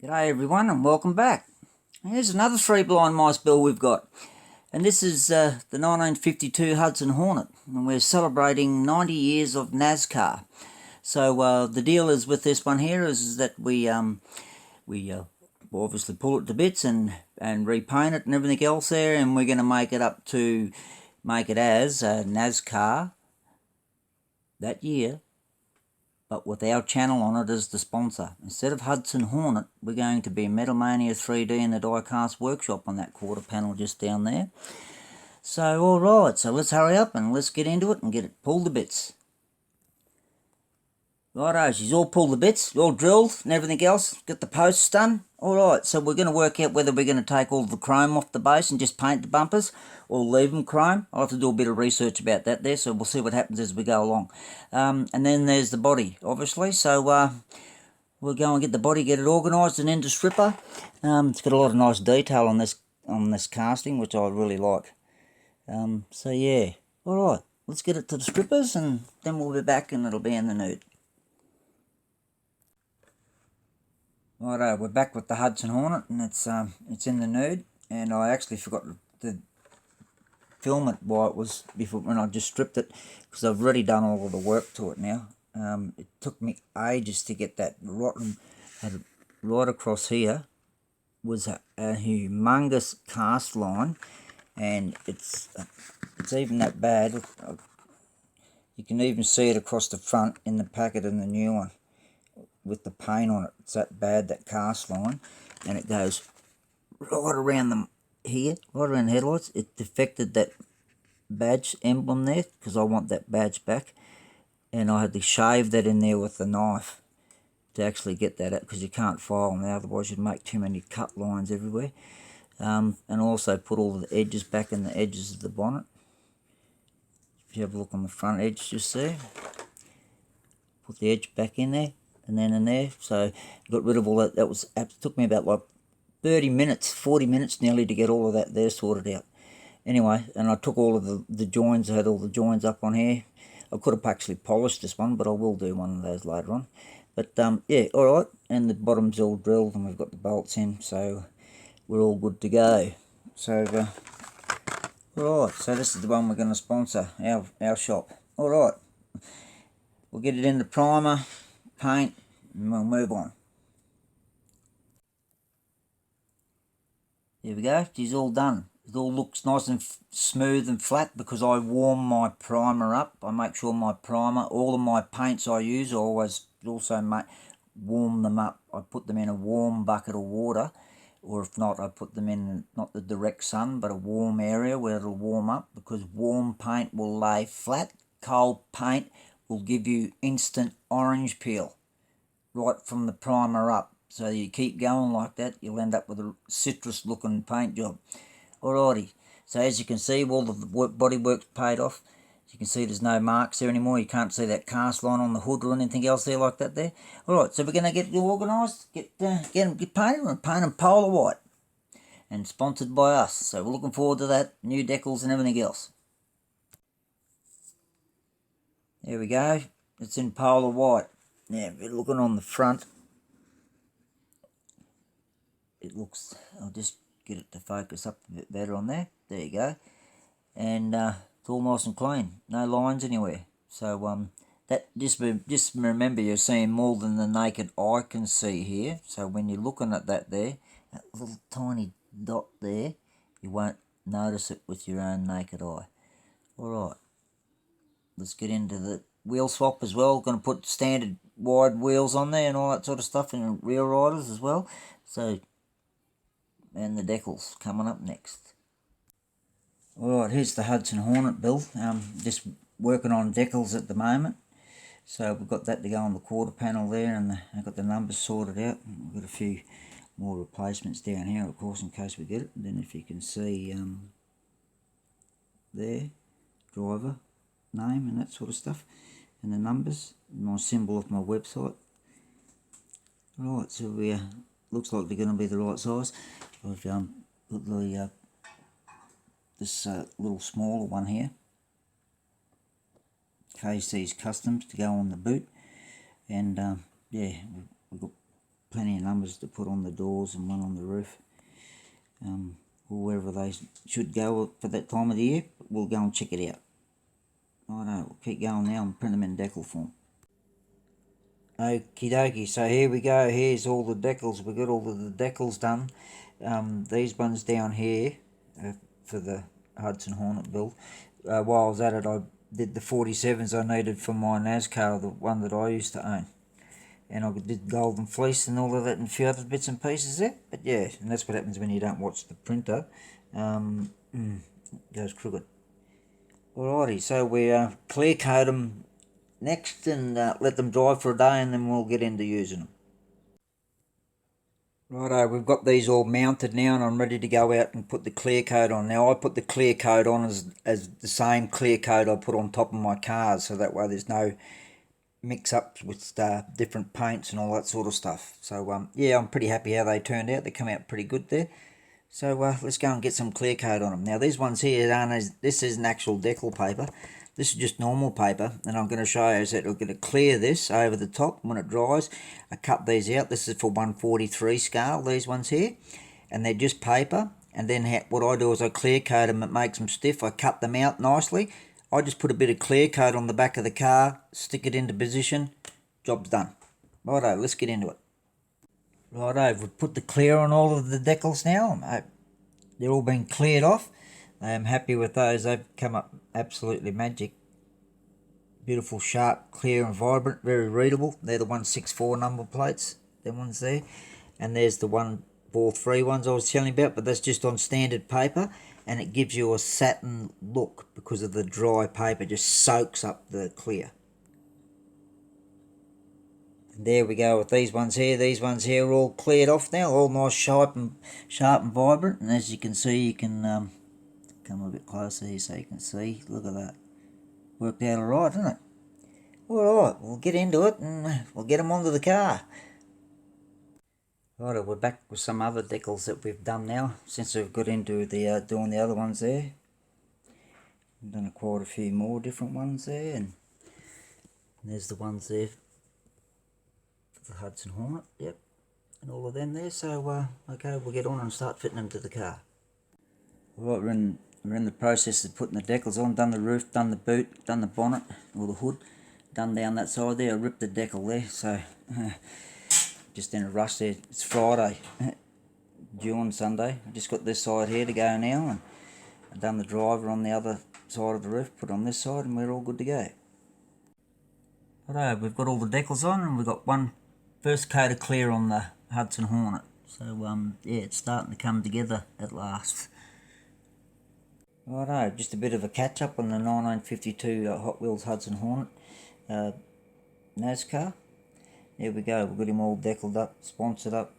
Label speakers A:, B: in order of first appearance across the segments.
A: G'day everyone and welcome back. Here's another 3 blind mice build we've got. And this is the 1952 Hudson Hornet. And we're celebrating 90 years of Nascar. So the deal is with this one here is that we obviously pull it to bits and repaint it and everything else there. And we're going to make it as Nascar that year, but with our channel on it as the sponsor. Instead of Hudson Hornet, we're going to be Metalmania 3D in the Diecast workshop on that quarter panel just down there. So alright, so let's hurry up and let's get into it and get it pulled to bits. Righto, she's all pulled to bits, all drilled and everything else, got the posts done. Alright, so we're going to work out whether we're going to take all the chrome off the base and just paint the bumpers, or leave them chrome. I'll have to do a bit of research about that there, so we'll see what happens as we go along. And then there's the body, obviously, so we'll go and get the body, get it organised and into stripper. It's got a lot of nice detail on this casting, which I really like. So yeah, alright, let's get it to the strippers and then we'll be back and it'll be in the nude. Righto, we're back with the Hudson Hornet and it's in the nude, and I actually forgot to film it while it was when I just stripped it, because I've already done all of the work to it now. It took me ages to get that rotten right across here. Was a humongous cast line, and it's even that bad. You can even see it across the front in the packet in the new one with the paint on it. It's that bad, that cast line, and it goes right around here, right around the headlights. It defected that badge emblem there, because I want that badge back, and I had to shave that in there with the knife to actually get that out, because you can't file them, otherwise you'd make too many cut lines everywhere. And also put all the edges back in the edges of the bonnet. If you have a look on the front edge just there, put the edge back in there and then in there. So got rid of all that. It took me about like 30 minutes, 40 minutes nearly to get all of that there sorted out. Anyway, and I took all of the joins, I had all the joins up on here. I could have actually polished this one, but I will do one of those later on. But yeah, alright, and the bottom's all drilled and we've got the bolts in, so we're all good to go. So, alright, so this is the one we're going to sponsor, our shop. Alright, we'll get it in the primer, paint, and we'll move on. There we go, she's all done. It all looks nice and smooth and flat because I warm my primer up. I make sure my primer, all of my paints I use, I always also warm them up. I put them in a warm bucket of water, or if not, I put them in not the direct sun, but a warm area where it'll warm up, because warm paint will lay flat. Cold paint will give you instant orange peel right from the primer up. So you keep going like that, you'll end up with a citrus looking paint job. Alrighty, so as you can see, all of the bodywork's paid off. As you can see, there's no marks there anymore. You can't see that cast line on the hood or anything else there like that there. Alright, so we're going to get organised, get painted, and paint them polar white. And sponsored by us, so we're looking forward to that, new decals and everything else. There we go, it's in polar white. Now, if you're looking on the front, it looks, I'll just get it to focus up a bit better on there. There you go. And it's all nice and clean, no lines anywhere. So that just remember, you're seeing more than the naked eye can see here. So when you're looking at that there, that little tiny dot there, you won't notice it with your own naked eye. Alright, let's get into the wheel swap as well. Going to put standard wide wheels on there and all that sort of stuff, and rear riders as well. So, and the decals coming up next. Alright, here's the Hudson Hornet build. Just working on decals at the moment. So we've got that to go on the quarter panel there, and I've got the numbers sorted out. We've got a few more replacements down here, of course, in case we get it. And then if you can see there, driver, name and that sort of stuff, and the numbers, my symbol of my website. Right, so we looks like they're going to be the right size. I've put the this little smaller one here, KC'sKustoms, to go on the boot, and yeah, we've got plenty of numbers to put on the doors and one on the roof, or wherever they should go for that time of the year. We'll go and check it out. Righto, we'll keep going now and print them in decal form. Okie dokie, so here we go. Here's all the decals. We got all of the decals done. These ones down here for the Hudson Hornet build. While I was at it, I did the 47s I needed for my Nascar, the one that I used to own. And I did golden fleece and all of that and a few other bits and pieces there. But yeah, and that's what happens when you don't watch the printer. It goes crooked. Alrighty, so we clear coat them next and let them dry for a day, and then we'll get into using them. Righto, we've got these all mounted now and I'm ready to go out and put the clear coat on. Now I put the clear coat on as the same clear coat I put on top of my cars, so that way there's no mix-ups with different paints and all that sort of stuff. So yeah, I'm pretty happy how they turned out. They come out pretty good there. So let's go and get some clear coat on them. Now these ones here, this isn't actual decal paper. This is just normal paper, and I'm going to show you that we're going to clear this over the top when it dries. I cut these out. This is for 143 scale, these ones here, and they're just paper. And then what I do is I clear coat them. It makes them stiff. I cut them out nicely. I just put a bit of clear coat on the back of the car, stick it into position, job's done. Righto, let's get into it. Righto, we've put the clear on all of the decals now. They're all been cleared off. I'm happy with those. They've come up absolutely magic. Beautiful, sharp, clear and vibrant, very readable. They're the 164 number plates, them ones there. And there's the 143 ones I was telling you about, but that's just on standard paper. And it gives you a satin look because of the dry paper, just soaks up the clear. And there we go with these ones here. These ones here are all cleared off now, all nice, sharp and vibrant. And as you can see, you can come a bit closer here so you can see. Look at that. Worked out alright, didn't it? Alright, we'll get into it and we'll get them onto the car. Right, we're back with some other decals that we've done now, since we've got into the doing the other ones there. We've done quite a few more different ones there, and there's the ones there for the Hudson Hornet, yep, and all of them there. So okay, we'll get on and start fitting them to the car. Right, we're in the process of putting the decals on. Done the roof, done the boot, done the bonnet or the hood, done down that side there. I ripped the decal there, so just in a rush there. It's Friday, due on Sunday. I just got this side here to go now, and I've done the driver on the other side of the roof, put on this side, and we're all good to go. Righto, we've got all the decals on, and we've got one first coat of clear on the Hudson Hornet. So yeah, it's starting to come together at last. Righto, just a bit of a catch up on the 1952 Hot Wheels Hudson Hornet Nascar. There we go, we've got him all deckled up, sponsored up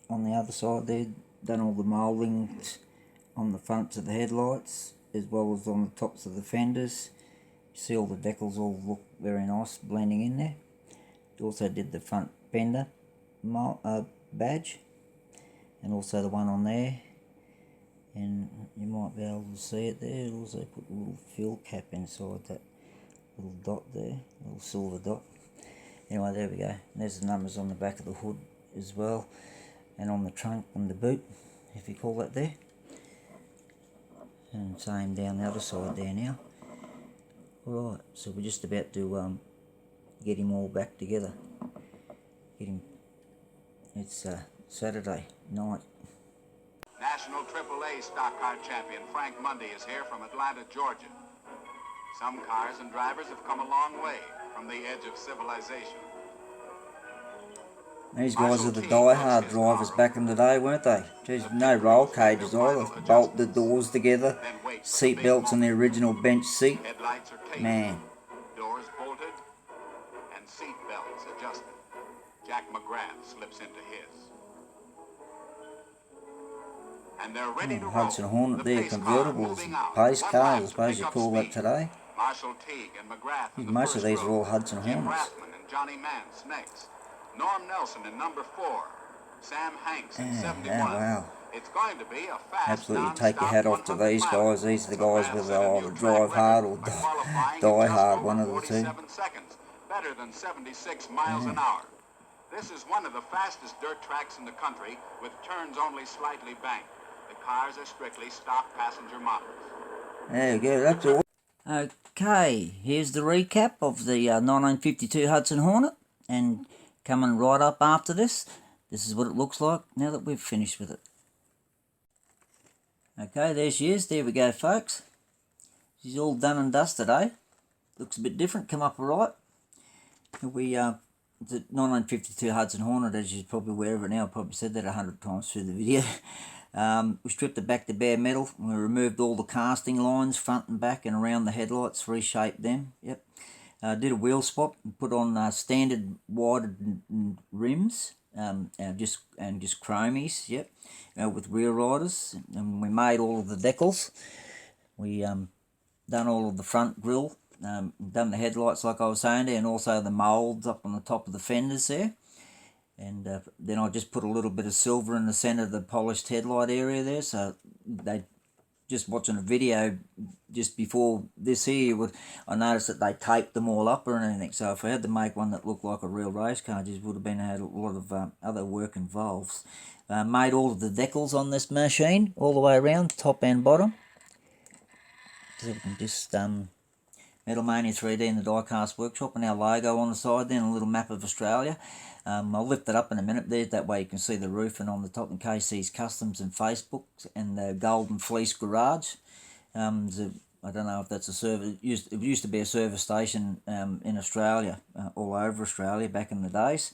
A: on the other side there. Done all the mouldings on the fronts of the headlights as well as on the tops of the fenders. You see all the decals all look very nice blending in there. Also did the front fender badge, and also the one on there. And you might be able to see it there. It also put a little fuel cap inside that little dot there, little silver dot. Anyway, there we go. And there's the numbers on the back of the hood as well, and on the trunk and the boot, if you call that there. And same down the other side there now. Alright, so we're just about to get him all back together. It's Saturday night.
B: National AAA stock car champion Frank Mundy is here from Atlanta, Georgia. Some cars and drivers have come a long way from the edge of civilization.
A: These guys are the die-hard drivers back in the day, weren't they? Jeez, no roll cages either. Bolt the doors together, seat belts on the original bench seat. Man.
B: Doors bolted and seat belts adjusted. Jack McGrath slips into his. And they're ready to roll.
A: Hudson Hornet there, convertibles, pace cars, I suppose you call that today.
B: Marshall Teague and McGrath.
A: Most of these are all Hudson
B: Jim
A: Hornets.
B: Rathman and Johnny Mance next. Norm Nelson in number 4. Sam Hanks in 71.
A: Wow.
B: It's going to be a fast,
A: Absolutely take your hat off to these guys. These are the guys with the drive hard or die hard, one of the two.
B: Seconds, better than 76 miles an hour. This is one of the fastest dirt tracks in the country, with turns only slightly banked. The cars are strictly stock passenger models.
A: There we go, that's all. Okay, here's the recap of the 1952 Hudson Hornet, and coming right up after this, this is what it looks like now that we've finished with it. Okay, there she is. There we go, folks. She's all done and dusted, eh? Looks a bit different, come up all right. The 1952 Hudson Hornet, as you're probably aware of it now, I probably said that 100 times through the video. We stripped it back to bare metal. We removed all the casting lines, front and back, and around the headlights, reshaped them. Yep. Did a wheel swap and put on standard wide rims, and just chromies. Yep. With rear riders, and we made all of the decals. We done all of the front grille. Done the headlights like I was saying there, and also the moulds up on the top of the fenders there. And then I just put a little bit of silver in the centre of the polished headlight area there, so they, just watching a video just before this here, I noticed that they taped them all up or anything, so if I had to make one that looked like a real race car, it just would have had a lot of other work involved. Made all of the decals on this machine all the way around, top and bottom. So we can just Metal Mania 3D in the Diecast workshop, and our logo on the side then, a little map of Australia. I'll lift it up in a minute there, that way you can see the roof, and on the top in KC'sKustoms and Facebook, and the Golden Fleece Garage. I don't know if that's a service, it used to be a service station in Australia, all over Australia back in the days.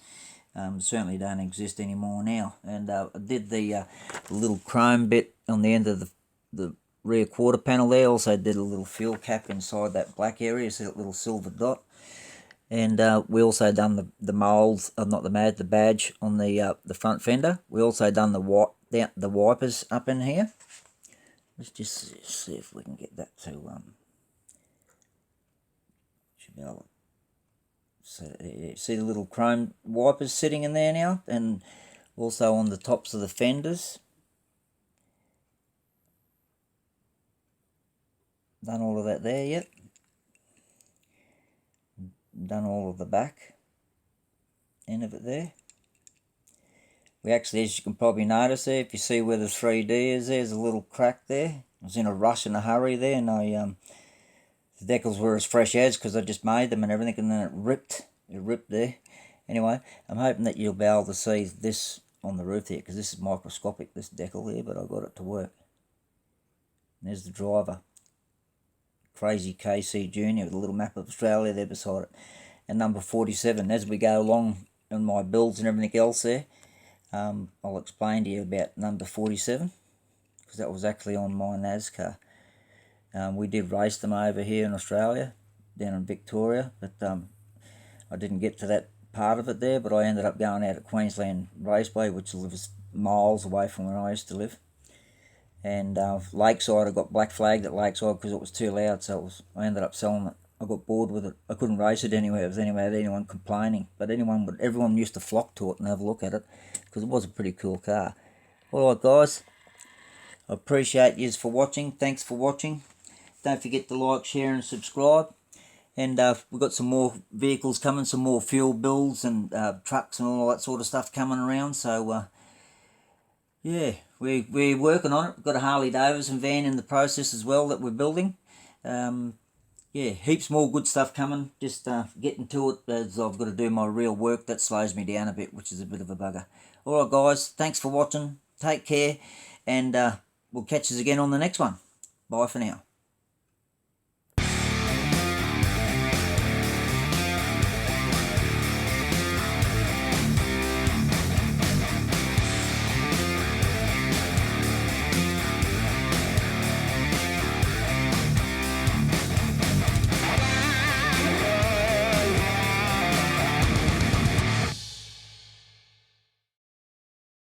A: Certainly don't exist anymore now. And I did the little chrome bit on the end of the rear quarter panel there. Also did a little fuel cap inside that black area, see that little silver dot. And we also done the moulds, not the badge on the front fender. We also done the wipers up in here. Let's just see if we can get that to should be able to see the little chrome wipers sitting in there now, and also on the tops of the fenders. Done all of that there, yep. Done all of the back end of it there. We actually, as you can probably notice there, if you see where the 3D is, there's a little crack there. I was in a rush and a hurry there, and the decals were as fresh as, because I just made them and everything, and then it ripped there. Anyway, I'm hoping that you'll be able to see this on the roof here, because this is microscopic, this decal here, but I got it to work. And there's the driver. Crazy KC Junior with a little map of Australia there beside it, and number 47. As we go along in my builds and everything else there, I'll explain to you about number 47, because that was actually on my Nascar. We did race them over here in Australia, down in Victoria, but I didn't get to that part of it there, but I ended up going out at Queensland Raceway, which was miles away from where I used to live. And Lakeside, I got black flagged at Lakeside because it was too loud, so I ended up selling it. I got bored with it. I couldn't race it anywhere. It was anywhere anyone complaining, but everyone used to flock to it and have a look at it, because it was a pretty cool car. Alright guys, I appreciate you for watching. Thanks for watching. Don't forget to like, share and subscribe. And we've got some more vehicles coming, some more fuel builds and trucks and all that sort of stuff coming around, so yeah, we're working on it. We've got a Harley Davidson van in the process as well that we're building. Yeah, heaps more good stuff coming. Just getting to it, as I've got to do my real work. That slows me down a bit, which is a bit of a bugger. Alright guys, thanks for watching. Take care, and we'll catch us again on the next one. Bye for now.